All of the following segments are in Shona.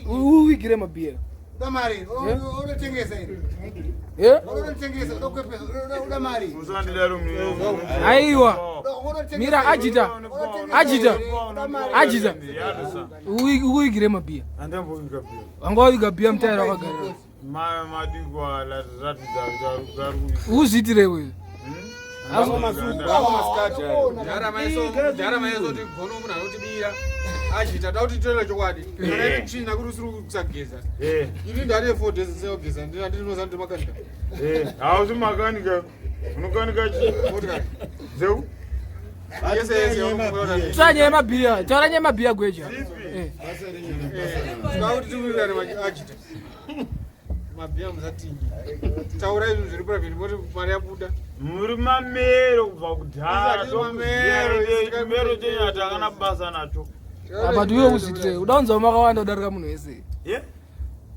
Uigire mabia. Damari, unatengeza hivi. Unatengeza, udamari. Aiwa. Mira Ajita. Uigire mabia. Angoiga bia mtera wakagara. Madigwa la zati za Uzitire wewe. Jara maeso ti gono muna notibira. Ajita dauti tole chokwadi. Kana tichina kurusuru kusageza. Ili ndari 4 days seyogeza ndiri nozande makanika. Hauzi makanika. Unokanika chi? Motika. Zeu? Tsanye mabia, tsaranye mabia Gweja. Ngauti tumira Ajita. Mabia muzatingi. Taura izvo zviri pravini moti mari yabuda. Muri mamero kubva kudhara. Mamero chenyata akana basa nacho. But wewe uzitire. Udaunza makawanda udarika munhu wese.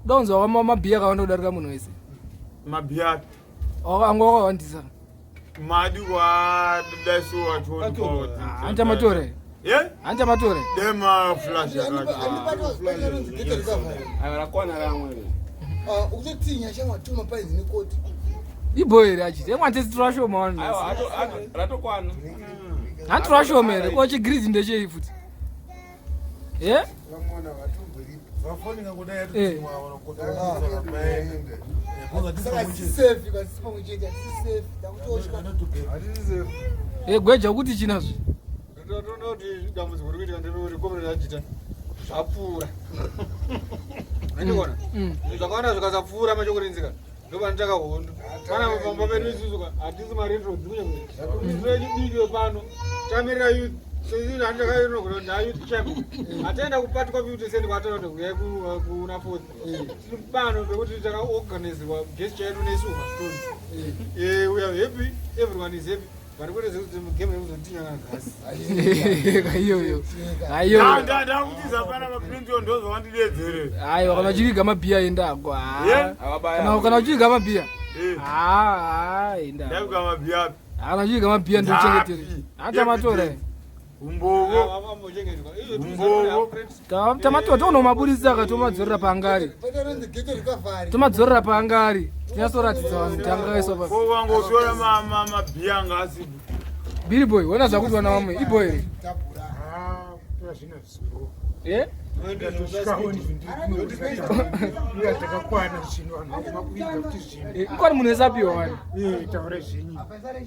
Udaunza mabia kawanda udarika munhu wese. Mabia. Angoko wandisa. Madi wa daso wacho. Anta matore. Anta matore. Dema flash yakati. Arakwana ramwe. Uzotinya chamwatuma paizi nekoti. Iboyere Ajita. Emwante sitrasho man. Ratokwana. Antrasho mere ko chigrizi ndeche futi. Vamona vatumbiri. Vafoni ngakudai yatimwa vanokota safe kasipa mucheja safe takutoshka Gweja kuti chinazvo. Ndinoti dambudziko rikuti ndinoti komera Ajita. Zvapfuura. Ndikona. Zvakawanda zvikasapfuura machokurenzeka. Ndoba nditaka hondo. Kana mabamba pedu isusu hatisi marentro dzikunya kuti. Ndinodike pano. Tamirira youth. Sezini handakaino kuti youth champion. Atenda kupatwa kuti sendi kwatona kuti kuya kuna fourth. Tiri pano pekuti takaorganizirwa gesture yedu nesuka stone. We are happy. Everyone is happy. Vari kuti zvekuti game remuzotinya ngasi. Ayo. Ndakutiza pana maprint ndozo wandidedzere. Ayo kana chiviga mabia endagwa. Kana chiviga mabia. Enda. Ndakuga mabia. Kana chiviga mabia ndochengetere. Anta matore. Umbogo. Tamatora tonomabudisa katomadzorera pangari. Tomadzorera pangari. Tinasoratidza vanhu tangaiso pa. Ko wangosora mabia ngasi. Billy boy, wena zakuti wana wamwe iboy. Kwani munhu esapiwa wani?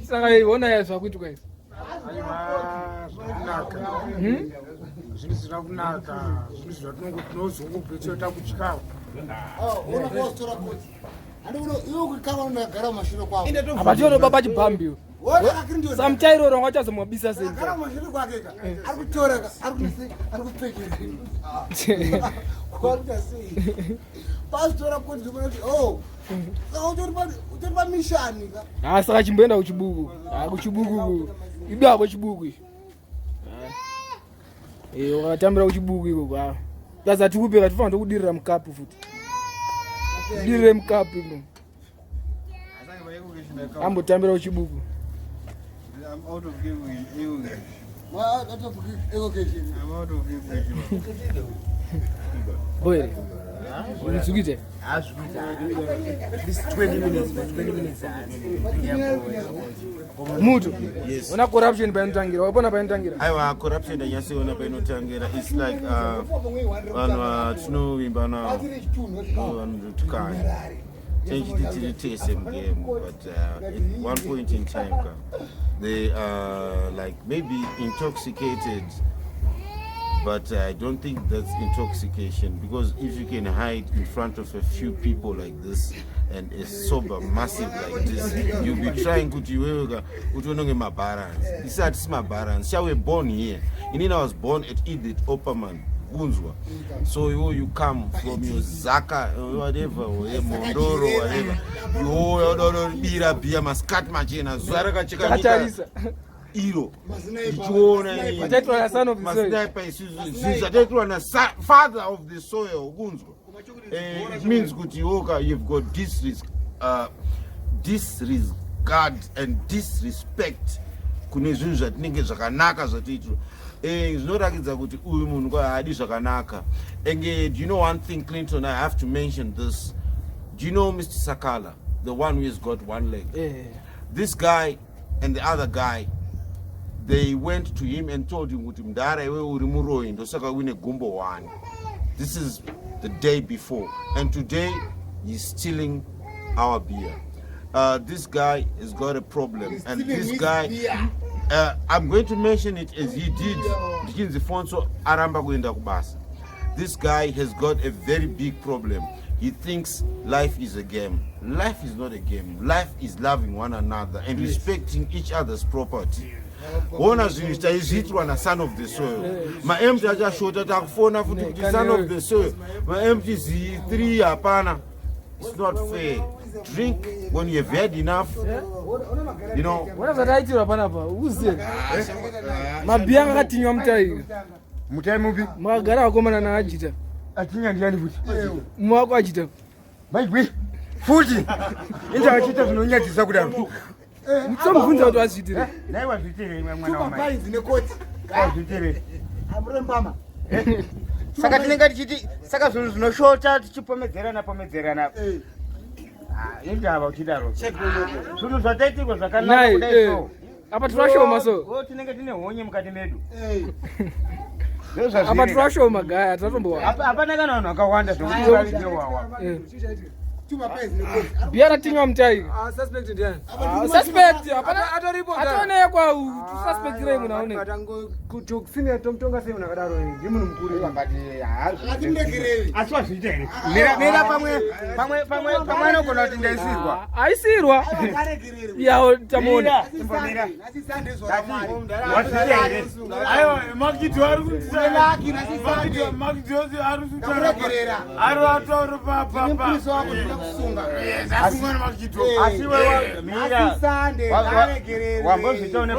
Saka iona yazva kuitwa izvi. Zvinhu zvisina kunaka, zvinhu zvatinongo tinozongopedzera takutyava. Abatiro baba chibambi. Samtairo rongo chazomwabisa senza. Gara mashiri kwake ka. Arikutoreka, arikupekera. Kwanta sei. Pastora kuti kuti utori pa mishani ka. Saka chimboenda kuchibuku. Kuchibuku. Ibwa kuchibuku. Wakatambira kuchibuku iko. Kaza tikupeka tifanira kudirira mukapu futi. Dirire mukapu ino. Ambotambira kuchibuku. I'm out of game with you. Out of education. I'm out of game. Boy. Unitsukite. This 20 minutes. Mutu. Yes. Una corruption painotangira. Wapona painotangira. Aiwa corruption yasiona painotangira. It's like vanhu tinovimba na vanhu tukana. Change the same game, but at one point in time, they are like maybe intoxicated, but I don't think that's intoxication, because if you can hide in front of a few people like this and a sober massive like this, you'll be trying to my balance. This is my balance. So we born here. I was born at Edith Opperman. So you come from your Zaka, whatever, Mondoro, whatever. You bira maskat machina, Zaraka chicken. Iro. Father of the soil, it means you've got disregard and disrespect. zvinorakidza kuti uyu munhu haadi zvakanaka. And do you know one thing, Clinton, I have to mention this. Do you know Mr. Sakala, the one who has got one leg? This guy and the other guy, they went to him and told him, this is the day before. And today, he's stealing our beer. This guy has got a problem. And this guy, I'm going to mention it as he did. This guy has got a very big problem. He thinks life is a game. Life is not a game. Life is loving one another and respecting each other's property. Ona zvinhu izitwa na son of the soil. Maempty achashota takufona futi kuti son of the soil. Maempty Z3 hapana. It's not fair. Drink when you've had enough. You know. What zvataitira panapa? Uziye. Mabhiya akatinywa mutai. Mutai mupi? Makagara akomana na Ajita. Atinya ndiani futi? Mwako Ajita. Maigwi. Futi. Inda Ajita zvinonyadzisa kudaro. Mutsomubvunza kuti wazviitire. Naiwa zviitire imwe mwana wa mai. Painzi nekoti. Wazviitire. Amurembama. Saka tinenge tichiti saka zvinhu zvinoshota tichipomedzerana. Indaba uchidaro. Zvinhu zvataitirwa zvakanaka kudai so. Apa turashoma so. Tinenge tine honye mukati medu. Apa turashoma gaya tatombwa. Hapana kana vanhu vakawanda zvokuwawa. Biya ratinywa mutai. Suspect ndiani? Suspect hapana atoripo. Atonekwa suspect munhu aoneka. Kuti kusine tomtonga sei munhu akadaro ndi munhu mukuru. Asi wazviita here? Mira pamwe anogona kuti ndaisirwa. Aisirwa. Yawo tamona. Mira. Wazviita here? Aiwa Makidho ari kundisela. Makidho ari kutaura. Ari ataura papa. Asimwana Makidho. Asiwe mira. Wambozvitaone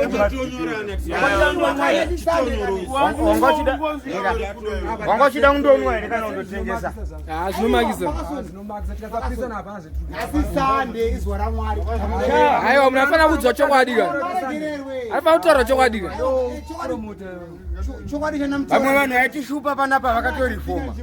Wangochida kundonwa here kana kundotengesa. Zvinomakisa. Tikasapisa apa zvetu. Asisande izwa raMwari. Aiwa munafana kudzwa chokwadi kana. Arifa kutaura chokwadi kana. Chokwadi chana mutsa. Vamwe vanhu aitishupa panapa vakatorifoma.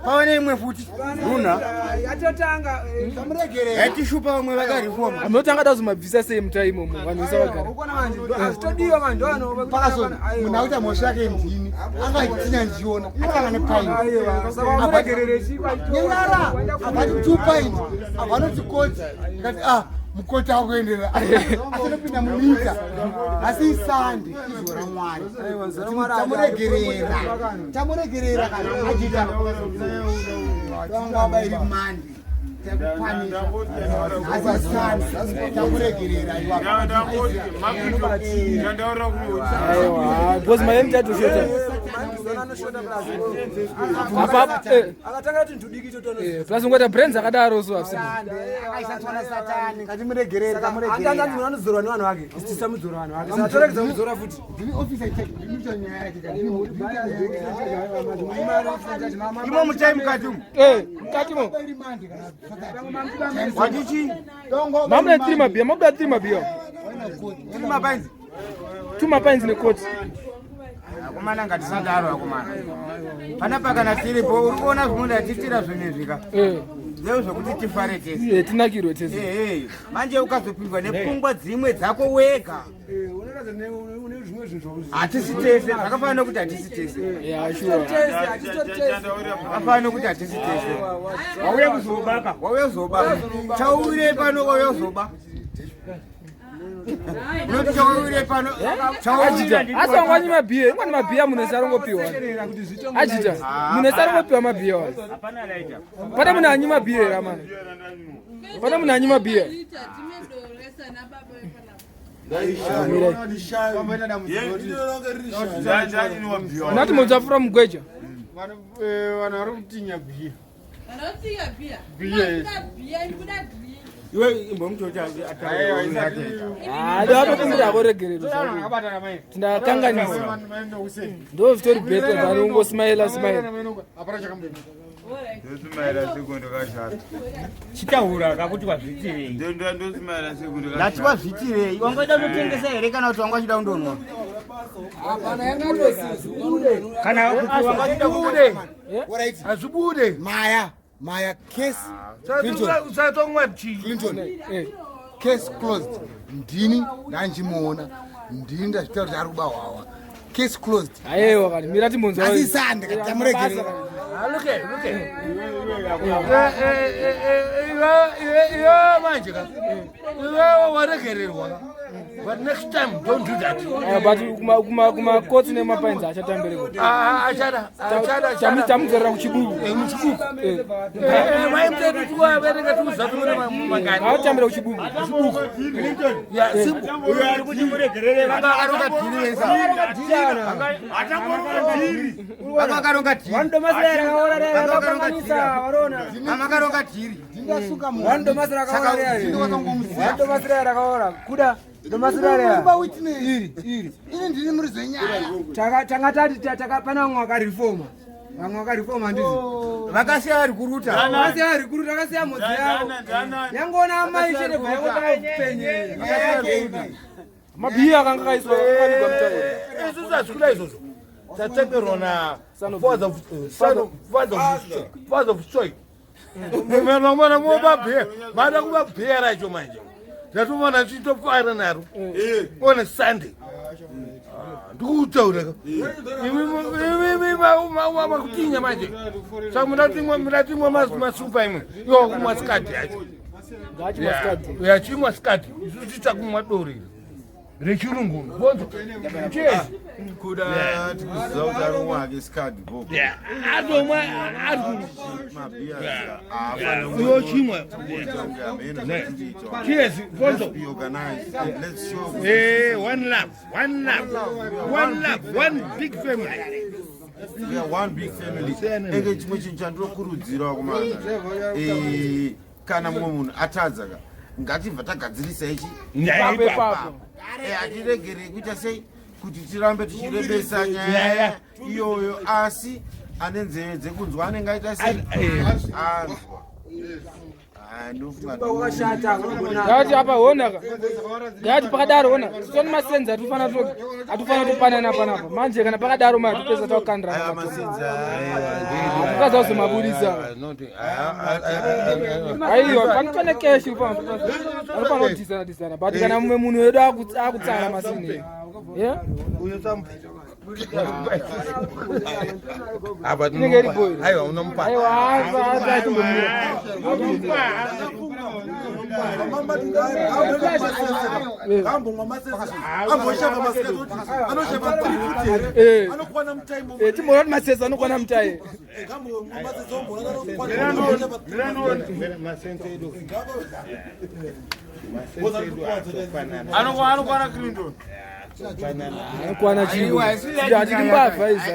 Paone imwe futi. Nduna. Yatotanga Tamuregerera. Aitishupa vamwe vakarifoma. Amotanga tazomabvisa sei mutai imomo vanhu vese vagara. ukona manje azitodiwa manje ndovano Parkerson munhu akuita mhosva yake imudini angaitina njiona akanga nepaini sakamuregerere chikwa nyara abati 2 paini abanoti koti ngati mukoti akuenderera asinopinda munyika asi isande izvo raMwari tamuregerera kana Ajita vanga vairi mandi Aiwa, because my empty to shoot. akatanga kuti ndudiki totono Plus ungota brains akadaro so afisa. aisatswana satani ngatimuregerere tamuregerera andanzi munhu anozorwa nevanhu vake isitisa mudzora vanhu vake satoregeza mudzora futi ndini officer check ndinoita nyaya yake kati Imo mutai mukati umu. Mukati mo. Watichi? Mamla 3 mabia, mamla 3 mabia. Tiri mapainzi? 2 mapainzi ne court. Akomana ngatisadaro akomana. Panapa kana tiripo uri kuona zvinoda titira zvinezvika. Zeu zvokuti tifare tese. Tinakirwe tese. Manje ukazopindwa nepfungwa dzimwe dzako wega. unoratidza une zvimwe zvinhu Hatisi tese, zvakafanana nokuti hatisi tese. Yeah, sure. Zvakafanana nokuti hatisi tese. Wauya kuzobaka, wauya kuzobaka. Chauyire pano wauya kuzoba. Unoti chauyire pano. Ajita. Asa ngwani mabia, ngwani mabia munesa ngopiwa. Ajita. Munesa ngopiwa mabia. Hapana laita. Pana muna anyima bia ramana. Pana muna anyima bia. Nati muzafura mugweja. Vana vari kutinya bhiya. Iwe imbomutoti ataura. Ado kumbira koregerero. Tindakanganisa. Ndo story better than ungo smile. Hapana chakamboita. Ndozimaira sekondo kashata. Chitaura kakuti wazvitirei. Ndozimaira sekondo kashata. Ngati wazvitirei. Wangoda kutengesa here kana kuti wanga chida kundonwa? Hapana yangatosizi. Kana kuti wanga chida kubude. Alright. Azibude. Maya case. Usatomwa chi. Clinton. Case closed. Ndini ndanjimuona. Ndini ndazvitaura kuti ari kubawawa. Case closed. Aiwa kani mirati munzo. Asisande katamuregere. Look. Yeah, manje ka. Yeah, waregererwa. But next time don't do that. But kuma court ne mapainza achatambereko. Achada. Chamuzera kuchibuku. Muchibuku. Maimtetu tuwa bereka tuzatumuna magani. Atambera kuchibuku. Ya simple. Uyo ari kuti muregerere vakaronga dhiri vesa. Vakaronga dhiri. Wando masera kaora re vakakanisa varona. Vakaronga dhiri. Ndingasuka mu. Wando masera kaora re. Ndingotongomusiya. Wando masera kaora. Kuda ndomasira Kuba witness. Iri. Ini ndiri muri zvenyaya. Tangatati takapana mwaka reforma. Mwaka reforma ndizo. Vakasiya ari kuruta. Vakasiya ari kuruta vakasiya modzi yavo. Yangona maisha nebvayo kupenye. Mabhiya akanga kaiswa akabigwa mutauro. Isusu asikula izvozvo. Tatekerona father of soil. Mwana mubabhiya. Mada kubabhiya racho manje. Ndatomona chitofara naro. On a Sunday. Ndikutaura. Makutinya manje. Saka mudatimwa masupa imwe. Yo kumwa skati yacho. Ngachi maskati. Yachimwa skati. Isusu tichakumwa dori. Rechirungu. Bonzo. Cheers. Kuda tikuzauta rumwake skadi boko. Atomwa Mabia. Uyo chimwa. Cheers. Bonzo. Be organized. Let's show. One big family. We are one big family. Ege chimwe chinhu chandinokurudzira kumana. Kana mumwe munhu atadzaka ngatibva tagadzirisa ichi Papo. atiregere kuita sei kuti tirambe tichirebesa nyaya iyoyo asi ane nzeve dzekunzwa anenge aita sei anzwa Ngati apa honaka. Ngati pakadaro hona. Soni masenza atufana topanana panapa. Manje kana pakadaro mari topeza tawakandira. aya masenza Tukaza uzomabudisa. Aiyo panotone keshi pano. Anopanodisana. But kana mumwe munhu wedu akutsara masine. Yeah? Aba Ningeri boy. Aiwa unompa. Aiwa tumbomira. Timorati maseza anokwana mutaye. Anokwana Clinton. Anokwana chiwo. Ndiri mbavha izi.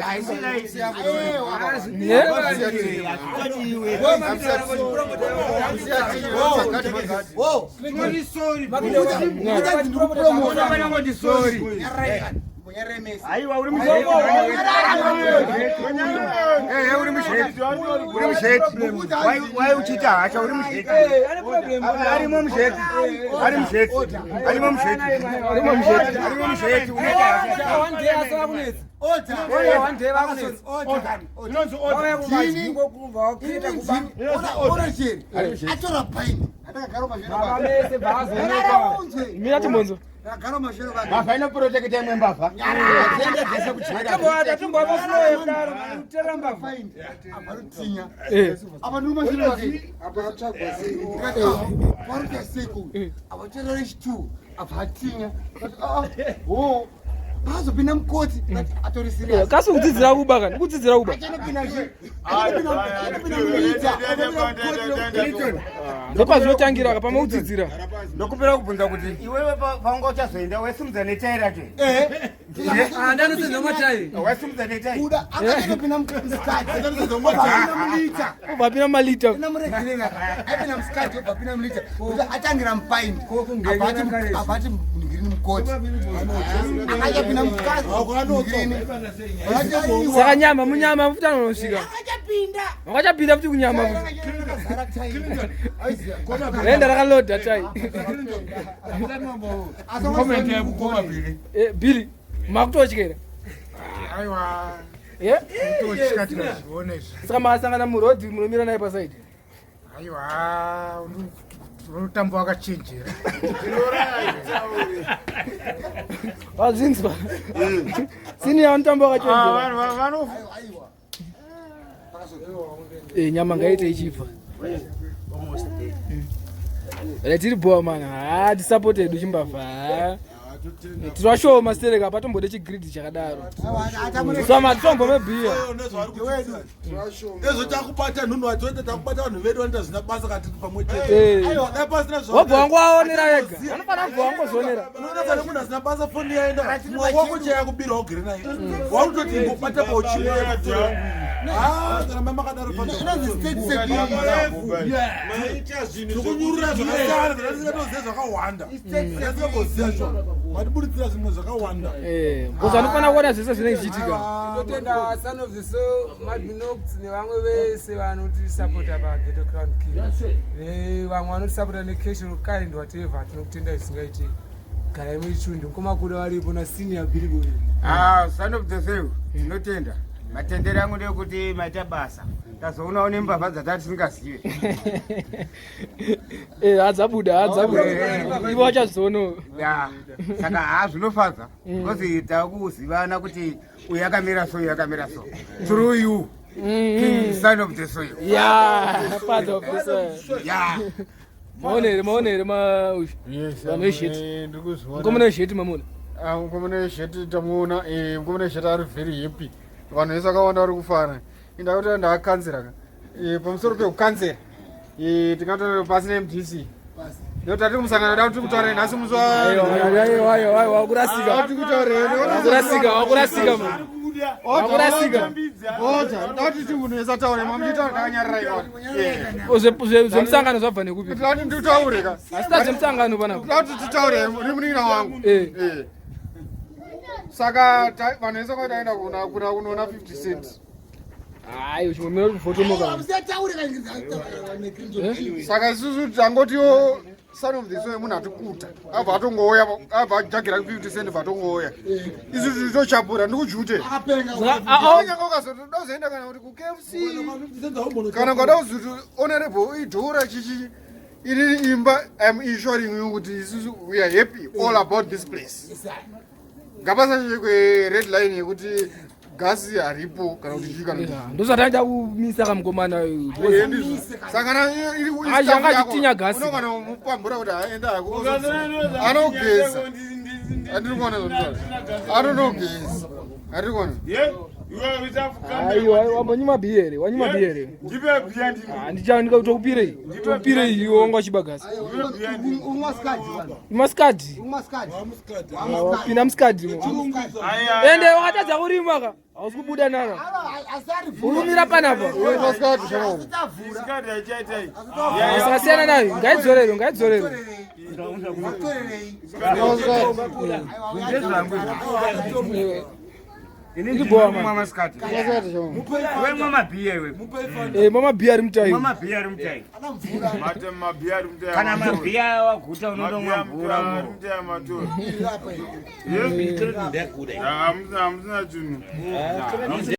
Aiwa uri musheki. Uri musheki. Wai uchita acha uri musheki. Arimo musheki. Arimo musheki. One day asala kunetsi. One day vakunetsi. Atora paini. Mese bhazi. Mira timonzo. Mafaina protect ya mbava. Zende desa kuchira. Tumbo flow kudaro kutera mbava. Abarutinya. Abantu mashiro bake. Abatsagwase. Parka seko. Abatera istu. Abatinya. Oh. Bazo bina mkoti. Atori serious. Kasi kudzidzira kuba kana? Kudzidzira kuba. Ndopa zvinotangira pama kudzidzira. Ndokupera kubvunza kuti iwewe paunga uchazoenda wesimudza neTyre ake. Ndanosenza maTyre. Wesimudza neTyre. Kuda akatopina mskati. Akatopina mulita. Vapina malita. Namuregerera. Apina mskati vapina mulita. Kuda atangira mpaini. Abati ngirini mkoti. Akapina mskati. Ngirini. Saka nyama munyama mfuta unosvika. Wakachapinda futi kunyama. Enda rakaloda tai. Comment yekukoma Billy. Billy, makutochikera. Aiwa. Yeah? Kutochikatira zvionezvo. Saka masangana murodhi munomira naye pasaidi. Aiwa, unotambo wakachenjera. Wazinzwa. Sini ya mutambo wakachenjera. Vanhu Nyama ngaite ichifa. Tiri boa man, supported chimbavha. Tirashow mastereka patombode chigrid chakadaro. Sama tombo mebia. Ezo takubata nhunhu watoita takubata vanhu vedu vanoita zvina basa katiri pamwe chete. Aiwa dapasina zvo. Wabwangu aonera yega. Anofana kubwangu zonera. Unoita munhu asina basa foni yaenda. Mwoyo wako chaya kubira ugere naye. Wautoti ngobata pauchimira. Kana mama kadaro pano. Inozi state security. Maita zvinhu zvokunyurira zvakasiyana zvinoziva zvakawanda. Zvinoziva zvo. Matiburitsira zvimwe zvakawanda. Because anofana kuona zvese zvinenge zvichiitika. Totenda son of the soul Madinox nevamwe vese vanotisapota paGhetto Crown King. Vamwe vanotisapota necasual kind whatever tinokutenda zvisingaitiki. Garai muchichundi mukomakuda varipo nasenior billboard. Son of the soul tinotenda. Matendero angu ndekuti maita basa. Tazoonawo nembavha dzatati tisingazive. Hadzabuda. Ivo vachazono. Ya. Saka zvinofadza. Because takuzivana kuti uyu akamira so. Through you. King son of the soil. Yeah, father of the soil. Yeah. Maonere ma. Yes. Ndikuzvona. Komune sheti mamuna. Komune sheti tamuona komune sheti ari very happy. Vanhu vese vakawanda vari kufara. Ndakuti ndakakanzera pamusoro pekukanzera tingatoa pasi neMDC ndokuti tiri musangano da kuti kutaurei nhasi muswa wakurasika ndauti timunhu esataure mamuchitaura ndakanyarira ikona zvemusangano zvabva nekupi ndauti nditaure ka asita zvemusangano panapo ndauti titaure rimunina wangu saka vanhu vese kwataenda kunoona 50 cent. Ayo chimwe kufotomoka. Saka isusu tangotiwo son of the soil munhu atikuta. Abva atongouya, abva ajagira 50 cent vatongouya. Isusu titochapura ndikujute. Nyanga ukazotozoenda kana kuti kuKFC. Kana ukada kuzuti honorable idhura chichi iri imba I'm ensuring you kuti isusu we are happy all about this place. Ngapasa kwe red line yekuti gasi haripo kana kuti chika ndosataida kumisa kamukomana sakana achangachitinya gasi unokana mupambura kuti aenda ako anogeza andirikuona zvotaura anonogeza andirikuona aiwa wambonyima bhiere wanyima bhiere ndikutokupirei tokupirei iwe wanga wachibagasi maskadi pinda muskadi ende wakatadza kurima ka hausi kubuda nara urumira panapa sakasiyana nayo ngaidzorerwe Ini boa mama skati. Wewe mama bia wewe. Mama bia ari mutai. Mama bia ari mutai. Mate mabia ari mutai. Kana mabia waguta unondomwa mvura mutai mato. Yemi kile ndekuda. Amuna chunu.